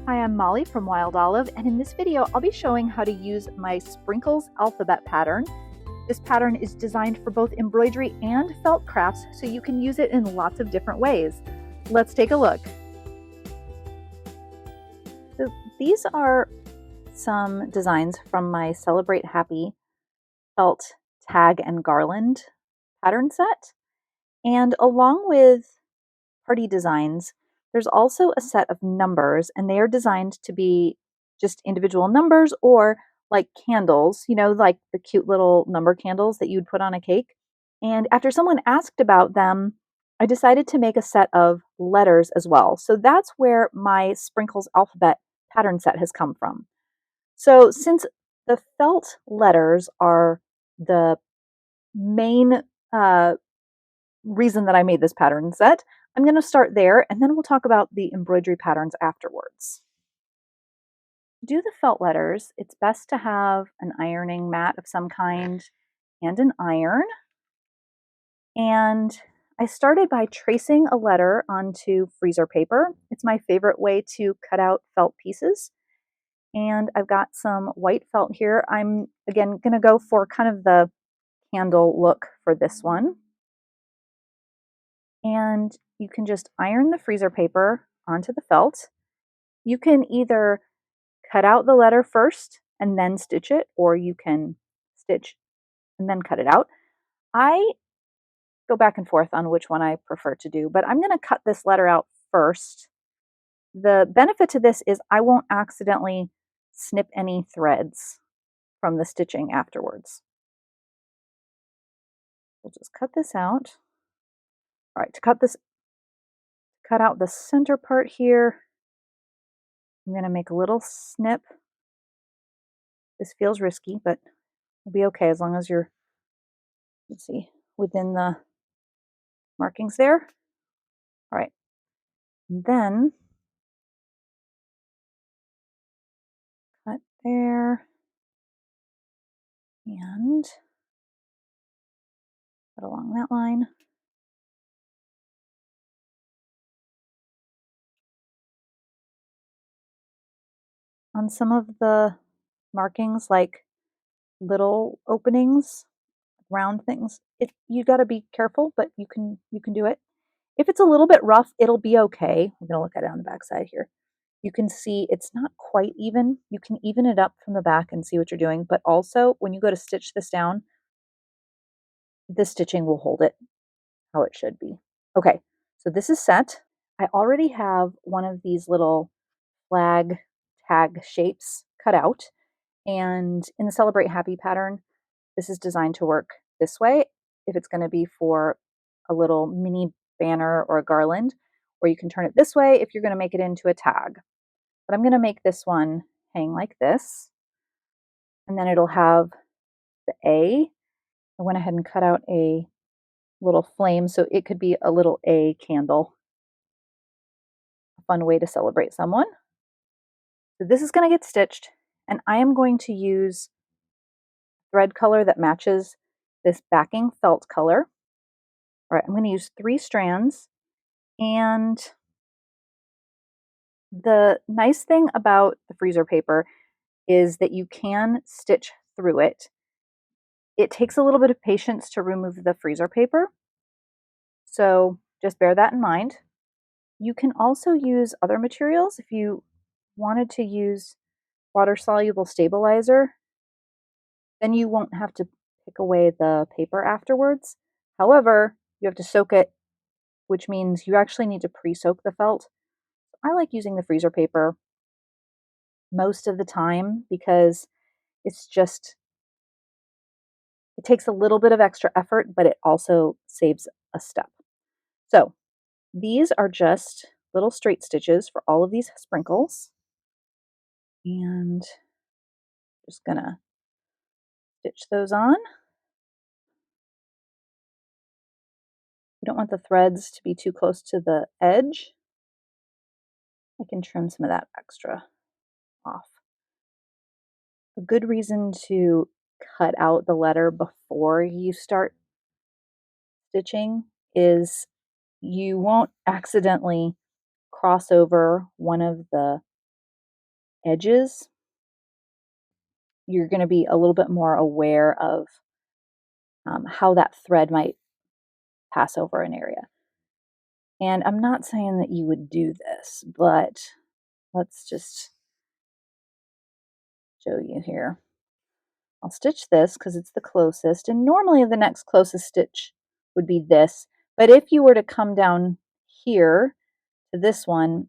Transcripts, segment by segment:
Hi, I'm Molly from Wild Olive, and in this video I'll be showing how to use my Sprinkles alphabet pattern. This pattern is designed for both embroidery and felt crafts, so you can use it in lots of different ways. Let's take a look. So these are some designs from my Celebrate Happy felt tag and garland pattern set. And along with party designs, there's also a set of numbers, and they are designed to be just individual numbers or like candles, like the cute little number candles that you'd put on a cake. And after someone asked about them, I decided to make a set of letters as well. So that's where my Sprinkles alphabet pattern set has come from. So since the felt letters are the main reason that I made this pattern set, I'm going to start there, and then we'll talk about the embroidery patterns afterwards. To do the felt letters, it's best to have an ironing mat of some kind and an iron. And I started by tracing a letter onto freezer paper. It's my favorite way to cut out felt pieces. And I've got some white felt here. I'm, again, going to go for kind of the candle look for this one. And you can just iron the freezer paper onto the felt. You can either cut out the letter first and then stitch it, or you can stitch and then cut it out. I go back and forth on which one I prefer to do, but I'm going to cut this letter out first. The benefit to this is I won't accidentally snip any threads from the stitching afterwards. We'll just cut this out. All right, to cut out the center part here, I'm going to make a little snip. This feels risky, but it'll be okay as long as you're, let's see, within the markings there. All right, and then cut there and cut along that line. On some of the markings, like little openings, round things, you got to be careful, but you can do it. If it's a little bit rough, it'll be okay. We're gonna look at it on the back side here. You can see it's not quite even. You can even it up from the back and see what you're doing. But also, when you go to stitch this down, the stitching will hold it how it should be. Okay, so this is set. I already have one of these little flag tag shapes cut out. And in the Celebrate Happy pattern, this is designed to work this way if it's going to be for a little mini banner or a garland, or you can turn it this way if you're going to make it into a tag. But I'm going to make this one hang like this, and then it'll have the A. I went ahead and cut out a little flame so it could be a little A candle. A fun way to celebrate someone. So this is going to get stitched, and I am going to use thread color that matches this backing felt color. All right, I'm going to use 3 strands, and the nice thing about the freezer paper is that you can stitch through it. It takes a little bit of patience to remove the freezer paper, so just bear that in mind. You can also use other materials if you wanted to use water-soluble stabilizer, then you won't have to pick away the paper afterwards. However, you have to soak it, which means you actually need to pre-soak the felt. I like using the freezer paper most of the time because it's just, it takes a little bit of extra effort, but it also saves a step. So these are just little straight stitches for all of these sprinkles. And just gonna stitch those on. We don't want the threads to be too close to the edge. I can trim some of that extra off. A good reason to cut out the letter before you start stitching is you won't accidentally cross over one of the edges, you're going to be a little bit more aware of how that thread might pass over an area. And I'm not saying that you would do this, but let's just show you here. I'll stitch this because it's the closest, and normally the next closest stitch would be this. But if you were to come down here to this one,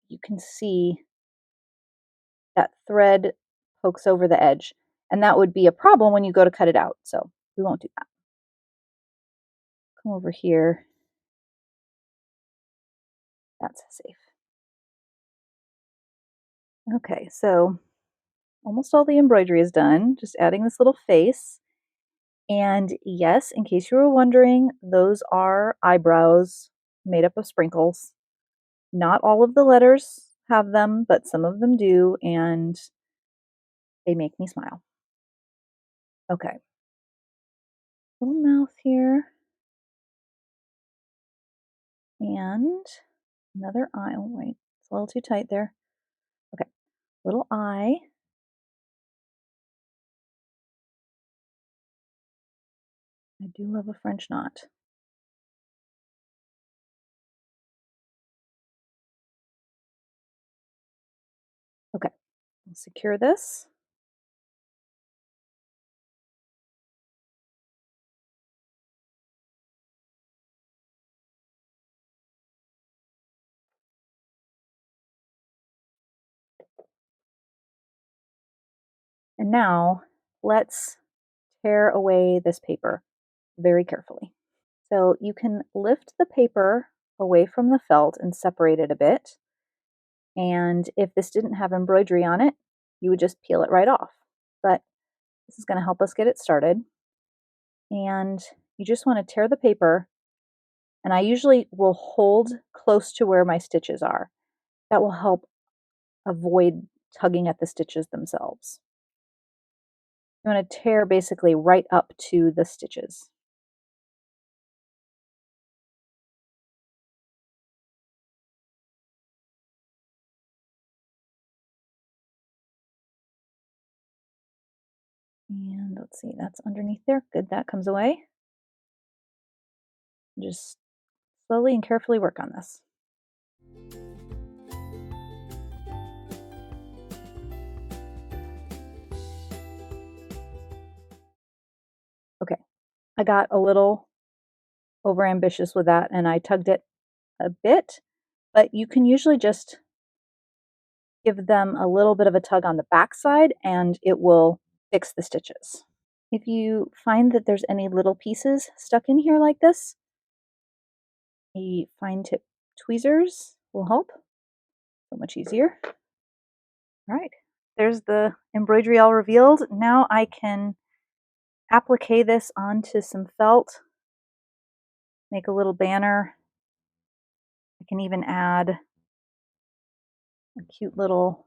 you can see that thread pokes over the edge, and that would be a problem when you go to cut it out. So we won't do that. Come over here. That's safe. Okay, so almost all the embroidery is done. Just adding this little face. And yes, in case you were wondering, those are eyebrows made up of sprinkles. Not all of the letters have them, but some of them do, and they make me smile. Okay. Little mouth here. And another eye. Oh, wait, it's a little too tight there. Okay. Little eye. I do love a French knot. Okay. I'll secure this. And now let's tear away this paper very carefully. So you can lift the paper away from the felt and separate it a bit. And if this didn't have embroidery on it, you would just peel it right off. But this is going to help us get it started. And you just want to tear the paper. And I usually will hold close to where my stitches are. That will help avoid tugging at the stitches themselves. You want to tear basically right up to the stitches. And let's see, that's underneath there. Good, that comes away. Just slowly and carefully work on this. Okay, I got a little overambitious with that and I tugged it a bit, but you can usually just give them a little bit of a tug on the back side and it will fix the stitches. If you find that there's any little pieces stuck in here like this, a fine tip tweezers will help. So much easier. All right, there's the embroidery all revealed. Now I can applique this onto some felt, make a little banner. I can even add a cute little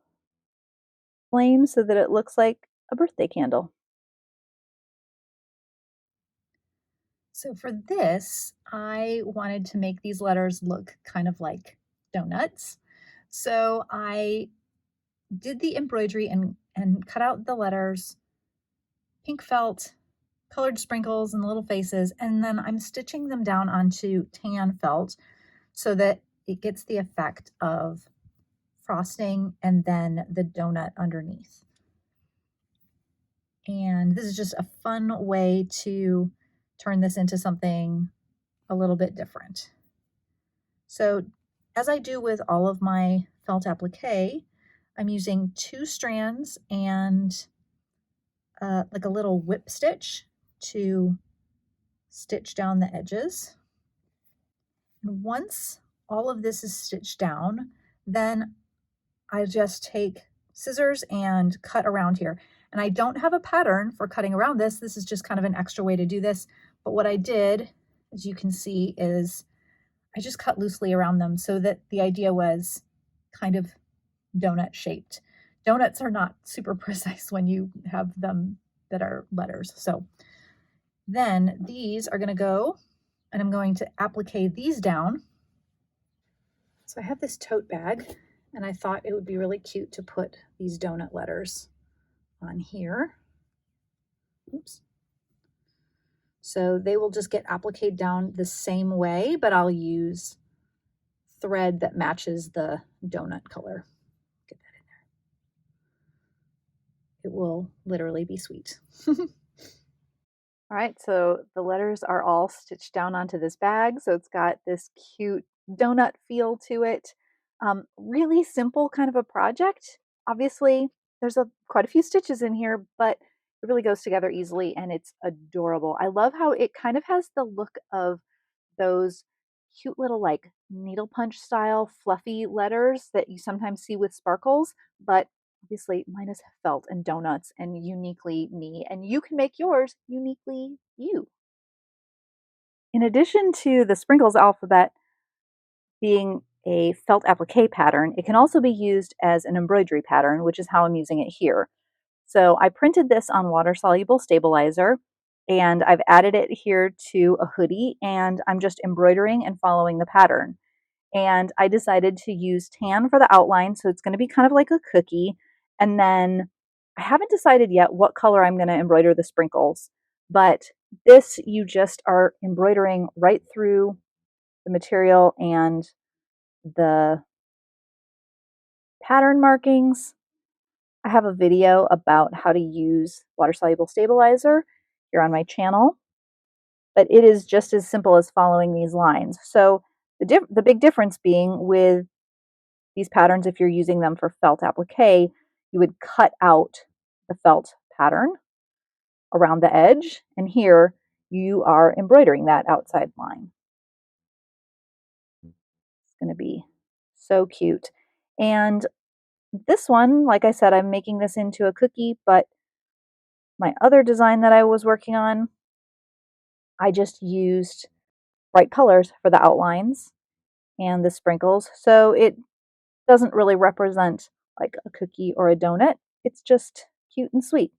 flame so that it looks like a birthday candle. So for this, I wanted to make these letters look kind of like donuts. So I did the embroidery and cut out the letters, pink felt, colored sprinkles and little faces, and then I'm stitching them down onto tan felt so that it gets the effect of frosting and then the donut underneath. And this is just a fun way to turn this into something a little bit different. So as I do with all of my felt applique, I'm using 2 strands and like a little whip stitch to stitch down the edges. And once all of this is stitched down, then I just take scissors and cut around here. And I don't have a pattern for cutting around this. This is just kind of an extra way to do this. But what I did, as you can see, is I just cut loosely around them so that the idea was kind of donut shaped. Donuts are not super precise when you have them that are letters. So then these are going to go, and I'm going to applique these down. So I have this tote bag, and I thought it would be really cute to put these donut letters on here. Oops. So they will just get appliqued down the same way, but I'll use thread that matches the donut color. Get that in there. It will literally be sweet. All right, so the letters are all stitched down onto this bag. So it's got this cute donut feel to it. Really simple kind of a project. Obviously, there's quite a few stitches in here, but it really goes together easily and it's adorable. I love how it kind of has the look of those cute little like needle punch style fluffy letters that you sometimes see with sparkles, but obviously mine is felt and donuts and uniquely me, and you can make yours uniquely you. In addition to the sprinkles alphabet being a felt applique pattern, it can also be used as an embroidery pattern, which is how I'm using it here. So I printed this on water-soluble stabilizer, and I've added it here to a hoodie, and I'm just embroidering and following the pattern. And I decided to use tan for the outline, so it's going to be kind of like a cookie. And then I haven't decided yet what color I'm going to embroider the sprinkles, but this you just are embroidering right through the material and the pattern markings. I have a video about how to use water-soluble stabilizer here on my channel, but it is just as simple as following these lines. So the big difference being with these patterns, if you're using them for felt applique, you would cut out the felt pattern around the edge, and here you are embroidering that outside line. It's going to be so cute. And this one, like I said, I'm making this into a cookie, but my other design that I was working on, I just used bright colors for the outlines and the sprinkles. So it doesn't really represent like a cookie or a donut. It's just cute and sweet.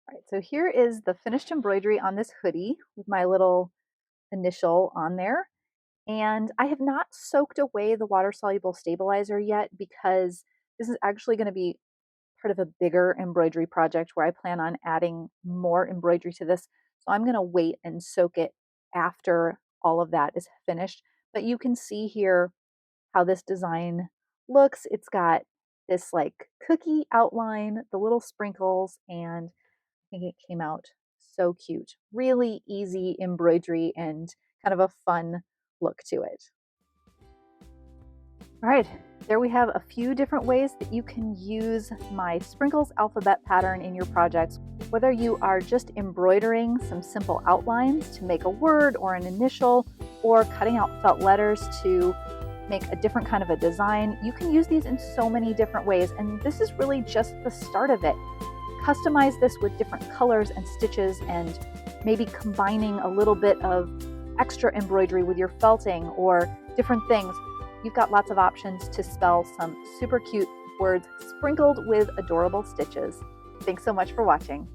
All right, so here is the finished embroidery on this hoodie with my little initial on there. And I have not soaked away the water-soluble stabilizer yet because this is actually going to be part of a bigger embroidery project where I plan on adding more embroidery to this. So I'm going to wait and soak it after all of that is finished. But you can see here how this design looks. It's got this like cookie outline, the little sprinkles, and I think it came out so cute. Really easy embroidery and kind of a fun look to it. All right, there we have a few different ways that you can use my sprinkles alphabet pattern in your projects. Whether you are just embroidering some simple outlines to make a word or an initial, or cutting out felt letters to make a different kind of a design, you can use these in so many different ways, and this is really just the start of it. Customize this with different colors and stitches, and maybe combining a little bit of extra embroidery with your felting or different things. You've got lots of options to spell some super cute words sprinkled with adorable stitches. Thanks so much for watching.